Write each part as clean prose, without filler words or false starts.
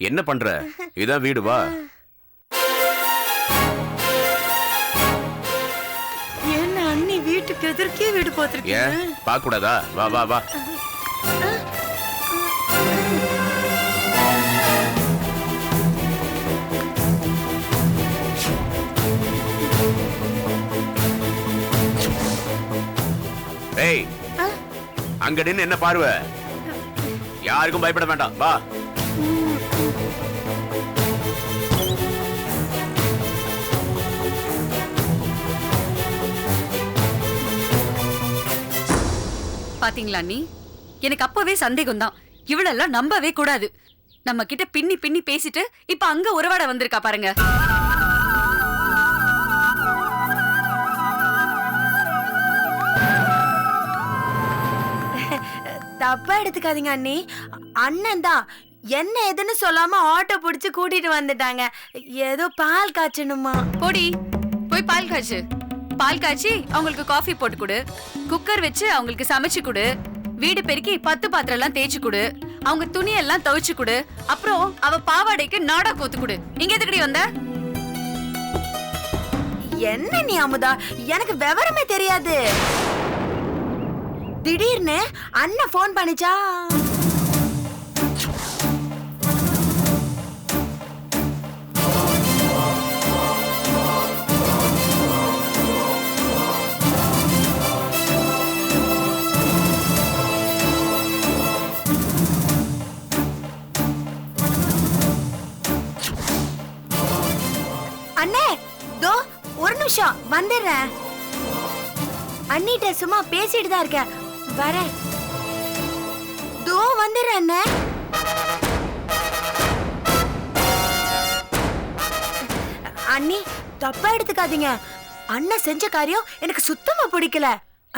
என்ன பண்ற? இதான் வீடு, வா. என்ன அண்ணி வீட்டுக்கு எதிர்க்கே வீடு போத்திருக்கீங்க? ஏன் பார்க்க கூடாதா? வா வா வா. ஏய், அங்க நின்னு என்ன பார்வை? யாருக்கும் பயப்பட வேண்டாம், வா. பாத்தீங்களா நீ? எனக்கு அப்பவே சந்தேகம் தான். இவளெல்லாம் நம்பவே கூடாது. நம்ம கிட்ட பின்னி பின்னி பேசிட்டு இப்ப அங்க உறவாட வந்திருக்கா பாருங்க. தப்பா எடுத்துக்காதீங்க அண்ணி. அண்ணன் தான் என்ன எதுன்னு சொல்லாம ஆட்டோ பிடிச்சு கூட்டிட்டு வந்துட்டாங்க. ஏதோ பால் காய்ச்சணுமா. போடி போய் பால் காய்ச்சு. பால் காய்ச்சி அவங்களுக்கு காஃபி போட்டு கொடு. குக்கர் வச்சு அவங்களுக்கு சமைச்சு கொடு. வீடு பெருக்கி 10 பாத்திரம் எல்லாம் தேய்ச்சு கொடு. அவங்க துணியெல்லாம் துவைச்சு கொடு. அப்புறம் அவ பாவாடைக்கு நாடா கோத்து கொடு. இங்க எதுக்கடி வந்த? என்ன நீ அமுதா, எனக்கு விவரமே தெரியாது. திடீர்னு அண்ணன் போன் பண்ணிச்சா. அண்ணே, தோ ஒரு நிமிஷம் வந்துடுறேன். அண்ணிட்ட சும்மா பேசிட்டு தான் இருக்கேன், வரேன். தோ வந்துடுறேன் அண்ணே. அண்ணி தப்பா எடுத்துக்காதீங்க. அண்ணன் செஞ்ச காரியம் எனக்கு சுத்தமா பிடிக்கல.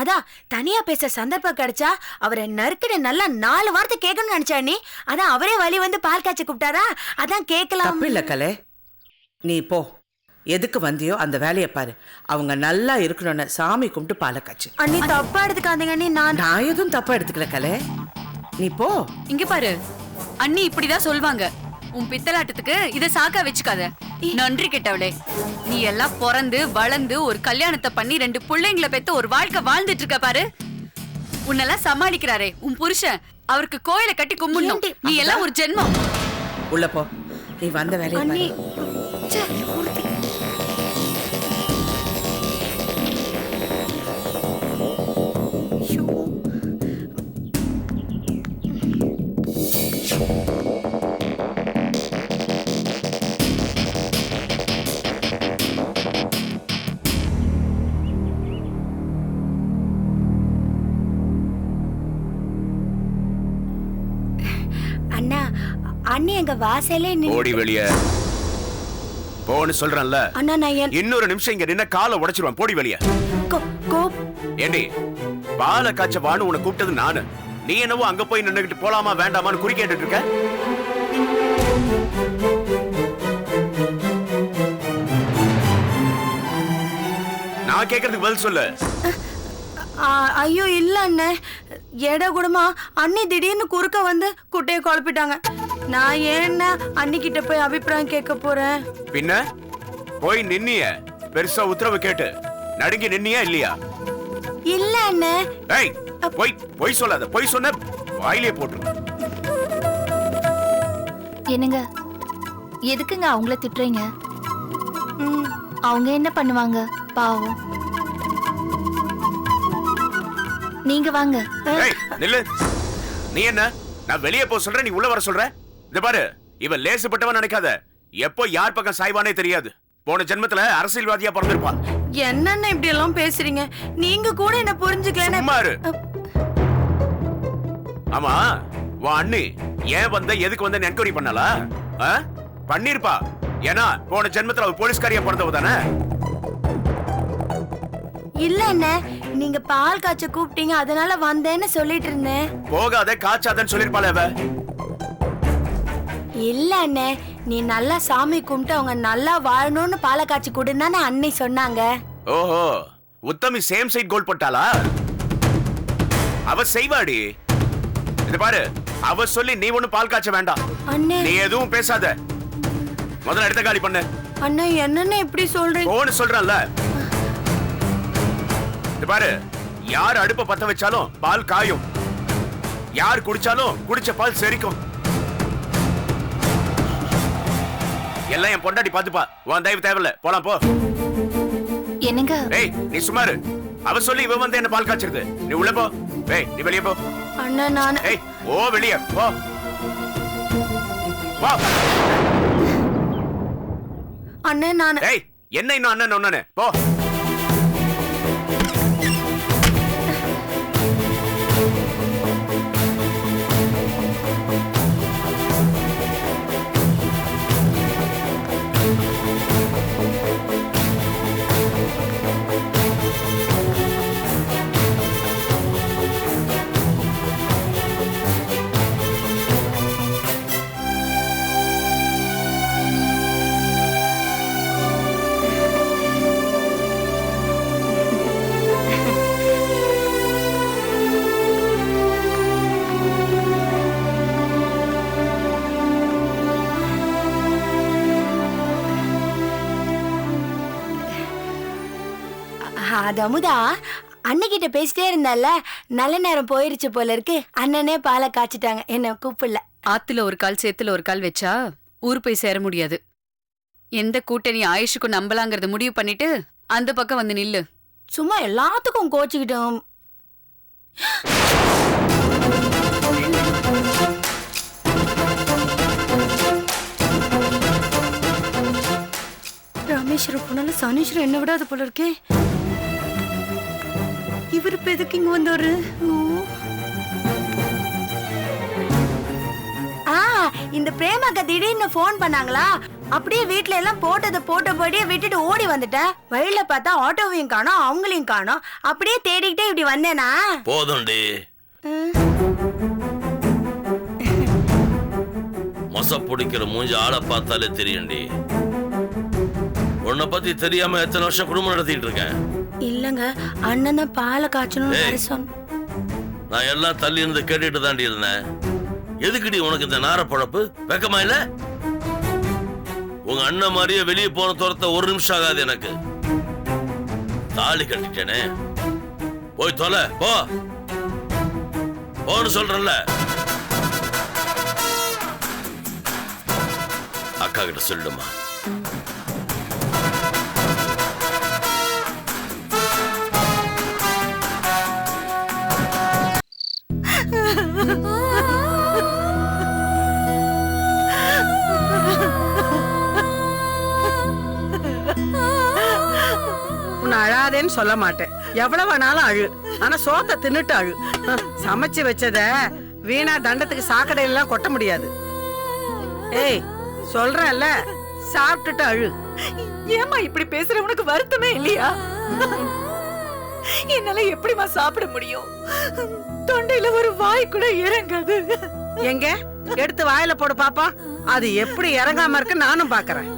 அதான் தனியா பேச சந்தர்ப்பம் கிடைச்சா அவரை நறுக்கிட நல்லா 4 வார்த்தை கேட்கணும்னு நினைச்சா அண்ணி. அதான் அவரே வழி வந்து பால் காய்ச்ச கூப்பிட்டாரா, அதான் கேட்கலாம். தப்பு இல்ல கலை, நீ போ. எதுக்கு வந்தியோ அந்த வேலையை பாரு. அவங்க நல்லா இருக்கணும்னு சாமி கும்பிட்டு பாலை காய்ச்சு. அண்ணி தப்பா எடுத்துக்காதீங்க அண்ணி. நான் எதுவும் தப்பா எடுத்துக்கல கலை, நீ போ. இங்க பாரு, அண்ணி இப்படிதான் சொல்வாங்க. உன் பித்தலாட்டத்துக்கு இத சாக்கா வச்சுக்காத. நன்றி கெட்டவளே. நீ எல்லாம் பிறந்து வளர்ந்து ஒரு கல்யாணத்தை பண்ணி 2 பிள்ளைங்களை பெத்து ஒரு வாழ்க்கை வாழ்ந்துட்டு இருக்க பாரு. உன்னெல்லாம் சமாளிக்கிறாரே உன் புருஷன், அவருக்கு கோயிலை கட்டி கும்பிடணும். நீ எல்லாம் ஒரு ஜென்மம். உள்ள போ, நீ வந்த வேலையை பாரு. அண்ணா, அண்ணி எங்க வாசலே ஓடி வெளியே போன்னு சொல்றேன்ல. அண்ணா நான் இன்னொரு நிமிஷம் இங்க நின்ன காலை உடைச்சிருவேன். போடி வெளியே. ஏண்டி, பாலை காய்ச்ச வான்னு உன்னை கூப்பிட்டது நானு. நீ என்னவோ அங்க போய் நின்னுகிட்டு போலாமா வேண்டாமான்னு குறி கேட்டுட்டு இருக்க. நான் கேக்குறதுக்கு பதில் சொல்லு. ஐயோ இல்ல அண்ணே, எட கூடமா அண்ணி திடீர்னு குறுக்க வந்து குட்டையை குழப்பிட்டாங்க. நான் ஏன்னா அண்ணி கிட்ட போய் அபிப்பிராயம் கேட்க போறேன். பின்ன போய் நின்னிய பெருசா உத்தரவு கேட்டு நடுங்கி நின்னியா இல்லையா? இல்ல அண்ணே. ஏய், போய் சொல்லாத. போய் சொன்ன வாயிலே போட்டு. என்னங்க, எதுக்குங்க அவங்கள திட்டுறீங்க? அவங்க என்ன பண்ணுவாங்க பாவம். நீங்க வாங்க. ஏய் நில்லு. நீ என்ன, நான் வெளியே போ சொல்றேன், நீ உள்ள வர சொல்ற? இந்த பாரு, இவ லேசுப்பட்டவன் நினைக்காத. எப்போ யார் பக்கம் சாய்வானே தெரியாது. போன ஜென்மத்துல அரசியல்வாதியா பிறந்திருப்பா. என்னென்ன இப்படி எல்லாம் பேசுறீங்க? நீங்க கூட என்ன புரிஞ்சுக்கல. ஆமா, உன் அண்ணி ஏன் வந்த எதுக்கு வந்த என்கொயரி பண்ணலா? பண்ணிருப்பா. ஏன்னா போன ஜென்மத்துல அவ போலீஸ்காரியா பிறந்தவ தானே. இல்ல அண்ணே, நீங்க பால் காய்ச்ச கூப்பிட்டீங்க, அதனால வந்தேன்னு சொல்லிட்டு இருந்தேன். போகாத காய்ச்சாதன்னு சொல்லிருப்பாளே அவ. இல்ல அண்ணே, நீ நல்லா சாமி கும்பிட்டு அவங்க நல்லா வாழணும்னு பாலை காய்ச்சி கொடுன்னு அண்ணி சொன்னாங்க. ஓஹோ, உத்தமி சேம் சைட் கோல் போட்டாளா? அவ செய்வாடி. இது பாரு, அவ சொல்லி நீ ஒண்ணும் பால் காய்ச்ச வேண்டாம். அண்ணே நீ எதுவும் பேசாத. முதல்ல இடத்த காலி பண்ணு. அண்ணா என்னன்னு இப்படி சொல்றீங்க? போன்னு சொல்றேன்ல. இது பாரு, யார் அடுப்ப பத்த வச்சாலும் பால் காயும், யார் குடிச்சாலும் குடிச்ச பால் செரிக்கும். எல்லாம் என் பொண்டாட்டி பாத்துப்பா. உன் தயவு தேவையில்ல, போலாம் போ. என்னங்க? ஏய் நீ சுமாரு. அவ சொல்லி இவ வந்து என்ன பால் காய்ச்சிருது. நீ உள்ள போ. ஏய் நீ வெளியே போ. அண்ணா நான் ஏய் ஓ வெளியே போ. வா. அண்ணா நான் ஏய் என்ன இன்னும் அண்ணன் ஒண்ணு போ. அது அமுதா அண்ணகிட்ட பேசிட்டே இருந்தால, நல்ல நேரம் போயிருச்சு போல இருக்கு. அண்ணனே பாலை காய்ச்சிட்டாங்க, என்ன கூப்பிடல. ஆத்துல ஒரு கால் சேத்துல ஒரு கால் வச்சா ஊர் போய் சேர முடியாது. எந்த கூட்டணி ஆயுஷுக்கும் நம்பலாங்கறத முடிவு பண்ணிட்டு அந்த பக்கம் வந்து நில்லு. சும்மா எல்லாத்துக்கும் கோச்சுக்கிட்டோம். ராமேஸ்வரம் போனாலும் சனீஸ்வரம் என்ன விடாது போல இருக்கே. இவரு இப்ப எதுக்கு இங்க வந்தாரு? இந்த பிரேமாக்கா திடீர்னு போன் பண்ணாங்களா, அப்படியே வீட்டுல எல்லாம் போட்டபடியே விட்டுட்டு ஓடி வந்துட்டேன். வழியில பார்த்தா ஆட்டோவையும் காணோம், அவங்களையும் காணோம். அப்படியே தேடிக்கிட்டே இப்படி வந்தேனா. போதும்டி. மொச பிடிக்கிற மூஞ்சி ஆளை பார்த்தாலே தெரியும்டி. உன்னை பத்தி தெரியாம எத்தனை வருஷம் குடும்பம் நடத்திட்டு இருக்கேன். இல்லங்க, அண்ணன் தான் பாலை காய்ச்சணும். நான் எல்லாம் தள்ளி இருந்து கேட்டுட்டு தாண்டி இருந்தேன். எதுக்குடி உனக்கு இந்த நார பழப்பு? வெக்கமா இல்ல? உங்க அண்ணன் மாதிரியே வெளியே போன துரத்த ஒரு நிமிஷம் ஆகாது எனக்கு. தாலி கட்டிட்டேனே, போய் தொலை போ. போன்னு சொல்றேன்ல. அக்கா கிட்ட சொல்லுமா. அழாதேன்னு சொல்ல மாட்டேன், எவ்வளவு வேணாலும் அழு. ஆனா சோத்தை தின்னுட்டு அழு. சமைச்சு வச்சத வீணா தண்டத்துக்கு சாக்கடை எல்லாம் கொட்ட முடியாது. ஏய் சொல்றேன்ல, சாப்பிட்டுட்டு அழு. ஏமா இப்படி பேசுற? உனக்கு வருத்தமே இல்லையா? என்னால எப்படிமா சாப்பிட முடியும்? தொண்டையில ஒரு வாய் கூட இறங்காது. எங்க எடுத்து வாயில போடு பாப்பா. அது எப்படி இறங்காம இருக்கு நானும் பாக்குறேன்.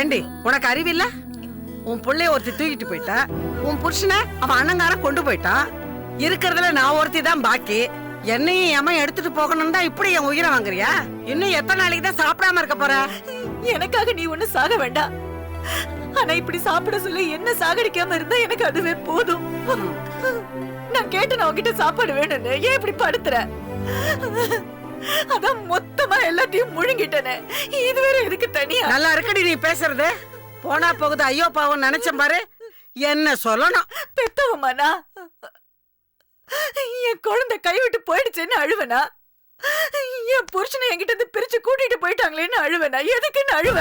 ஏண்டி உனக்கு அறிவில்ல? உன் புள்ளைய ஒருத்தி தூக்கிட்டு போயிட்டா, உன் புருஷனை அவன் அண்ணங்கார கொண்டு போயிட்டா. இருக்கிறதுல நான் ஒருத்தி தான் பாக்கி. என்னையும் ஏமா எடுத்துட்டு போகணும் தான் இப்படி என் உயிரை வாங்குறியா? இன்னும் எத்தனை நாளைக்கு தான் சாப்பிடாம இருக்க போற? எனக்காக நீ ஒண்ணு சாக வேண்டாம். ஆனா இப்படி சாப்பிட சொல்லி என்ன சாகடிக்காம இருந்தா எனக்கு அதுவே போதும். நான் கேட்டேன் உன்கிட்ட சாப்பாடு வேணும்னு, ஏன் இப்படி படுத்துற? அதான் மொத்தமா எல்லாத்தையும் முழுங்கிட்டேனே, இது வேற எதுக்கு தனியா? நல்லா இருக்கடி நீ பேசுறது. போனா போகுது ஐயோ பாவம் நினைச்ச பாரு. என்ன சொல்லணும்? பெத்தவமானா என் குழந்தை கைவிட்டு போயிடுச்சேன்னு அழுவனா? என் புருஷனை என்கிட்ட இருந்து பிரிச்சு கூட்டிட்டு போயிட்டாங்களேன்னு அழுவனா? எதுக்குன்னு அழுவ?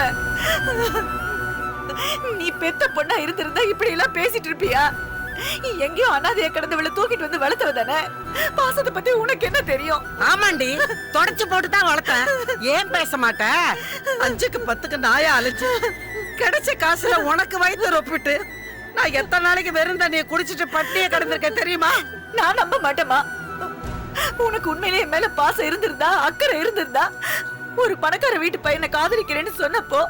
நீ பெத்த பொண்ணா இருந்திருந்தா இப்படி எல்லாம் பேசிட்டு இருப்பியா? எங்கேயோ அனாதைய கடந்தவளை தூக்கிட்டு வந்து வளர்த்தவ தானே. பாசத்தை பத்தி உனக்கு என்ன தெரியும்? ஆமாண்டி, தொடச்சு போட்டுதான் வளர்த்தேன். ஏன் பேச மாட்ட? 5க்கு 10க்கு நாயா அழைச்சு கிடைச்ச காசுல உனக்கு வயிற்று ரொப்பிட்டு நான் எத்தனை நாளைக்கு வெறும் தண்ணியை குடிச்சிட்டு பட்டிய கிடந்திருக்க தெரியுமா? நான் நம்ப மாட்டேமா. உனக்கு உண்மையிலே என் மேல பாசம் இருந்திருந்தா, அக்கறை இருந்திருந்தா, ஒரு பணக்கார வீட்டு பையனை காதலிக்கிறேன்னு சொன்னப்போ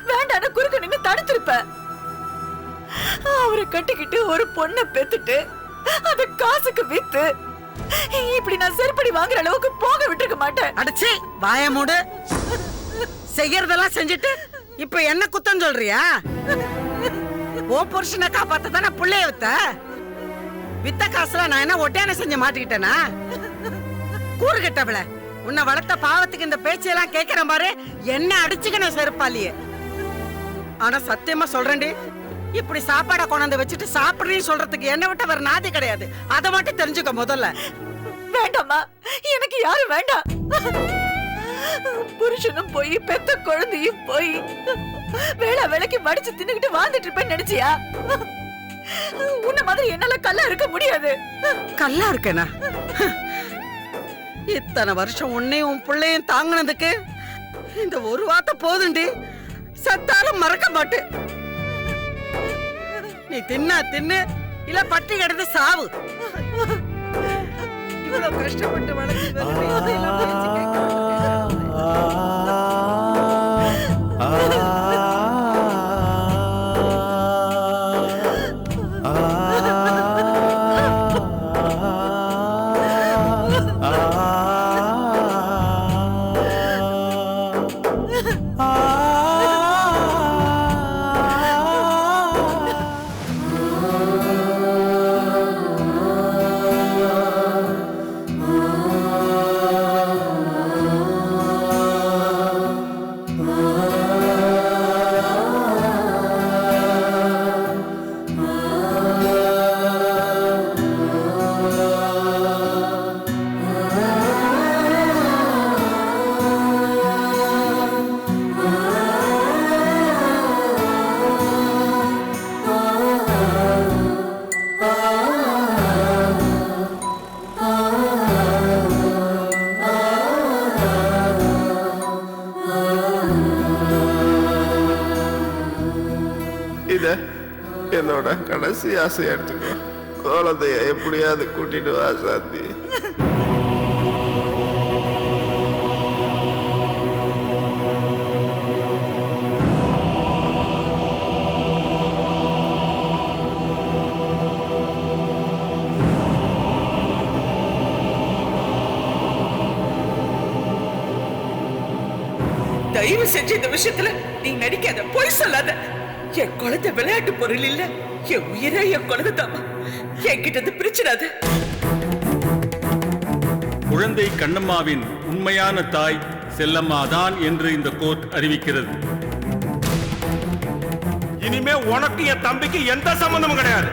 வேண்டான்னு குறுக்க நின்னு தடுத்திருப்ப. அவரை கட்டிக்கிட்டு ஒரு பொண்ணை பெத்துட்டு அத காசுக்கு வித்து இப்படி நான் செருப்படி வாங்குற அளவுக்கு போக விட்டுருக்க மாட்டேன். அடிச்சு வாய மூடு. செய்யறதெல்லாம் செஞ்சுட்டு இப்ப என்ன குத்தம் சொல்றியா? ஓ புருஷனை காப்பாத்த தானே புள்ளைய வித்த காசுல நான் என்ன ஒட்டியான செஞ்சு மாட்டிக்கிட்டேனா? கூறு கட்டவள, உன்னை வளர்த்த பாவத்துக்கு இந்த பேச்செல்லாம் கேட்கிற மாதிரி என்ன அடிச்சுக்கணும் செருப்பாலியே. ஆனா சத்தியமா சொல்றேன்டி, இப்படி சாப்பாடை கொண்டாந்து வச்சுட்டு சாப்பிடுறீன்னு சொல்றதுக்கு என்ன விட்ட வேற நாதி கிடையாது. அதை மட்டும் தெரிஞ்சுக்க முதல்ல. வேண்டாம்மா, எனக்கு யாரும் வேண்டாம். புருஷனும் போய் பெத்த குழந்தையும் போய் வேளா வேலைக்கு மடிச்சு தின்னுகிட்டு வாழ்ந்துட்டு இருப்பேன்னு நினைச்சியா? உன்ன மாதிரி என்னால கல்லா இருக்க முடியாது. கல்லா இருக்கேனா? இத்தனை வருஷம் உன்னையும் உன் பிள்ளையும் தாங்கினதுக்கு இந்த ஒரு வார்த்தை போதுண்டி. சத்தாலும் மறக்க மாட்டேன். நீ தின்னா தின்னு, இல்ல பட்டி கிடந்து சாவு. இவ்வளவு கஷ்டப்பட்டு வளர்த்து என்னோட கடைசி ஆசை எடுத்துக்கோ. குழந்தைய எப்படியாவது கூட்டிட்டு வா சாந்தி. தயவு செஞ்சு இந்த விஷயத்துல நீ நடிக்காத, பொய் சொல்லாத. என் குழந்தை விளையாட்டு பொருள் இல்ல, என் உயிரே என் குழந்தை தாமா. என்கிட்ட பிரிச்சிடாத. குழந்தை கண்ணம்மாவின் உண்மையான தாய் செல்லம்மா தான் என்று இந்த கோர்ட் அறிவிக்கிறது. இனிமே உனக்கு என் தம்பிக்கு எந்த சம்பந்தமும் கிடையாது.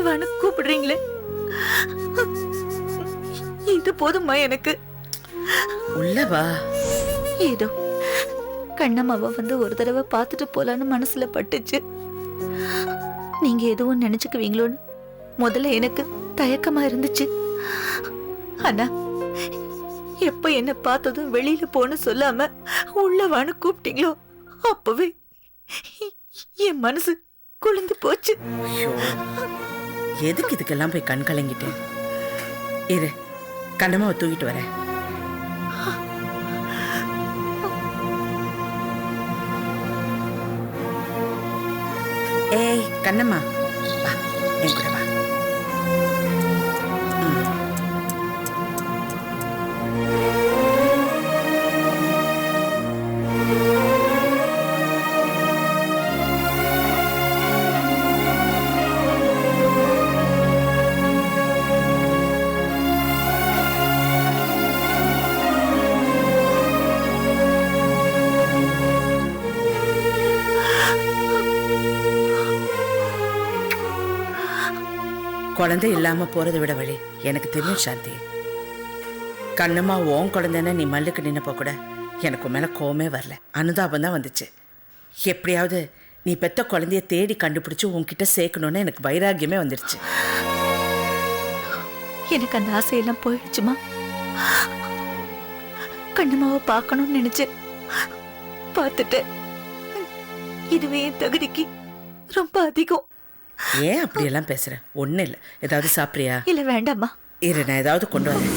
உள்ளவான்னு கூப்பிடுறீங்களே, இது போதுமா எனக்கு? உள்ளவா? ஏதோ கண்ணம்மாவை வந்து ஒரு தடவை பார்த்துட்டு போலான்னு மனசுல பட்டுச்சு. நீங்க எதுவும் நினைச்சுக்குவீங்களோன்னு முதல்ல எனக்கு தயக்கமா இருந்துச்சு. ஆனா எப்ப என்ன பார்த்ததும் வெளியில போன்னு சொல்லாம உள்ளவான்னு கூப்பிட்டீங்களோ அப்பவே என் மனசு குளிர்ந்து போச்சு. எதுக்கு இதுக்கெல்லாம் போய் கண் கலங்கிட்டேன்? இரு, கண்ணம்மாவை தூக்கிட்டு வரேன். ஏய் கண்ணம்மா, வா என் கூட வா. குழந்தை இல்லாம போறதை விட வழி எனக்கு தெரியும் சாந்தி. கண்ணம்மா உன் குழந்தைன்னா நீ மல்லுக்கு நின்னப்போ கூட எனக்கு மேல கோவமே வரல, அனுதாபம் தான் வந்துச்சு. எப்படியாவது நீ பெத்த குழந்தைய தேடி கண்டுபிடிச்சு உன்கிட்ட சேர்க்கணும்னு எனக்கு வைராகியமே வந்துருச்சு. எனக்கு அந்த ஆசையெல்லாம் போயிடுச்சுமா. கண்ணம்மாவை பார்க்கணும்னு நினைச்சேன், பார்த்துட்டேன். இதுவே என் தகுதிக்கு ரொம்ப அதிகம். ஏன் அப்படியெல்லாம் பேசுற? ஒன்றும் இல்லை. ஏதாவது சாப்பிட்றியா? இல்ல வேண்டாம்மா. இரு, நான் ஏதாவது கொண்டு வரேன்.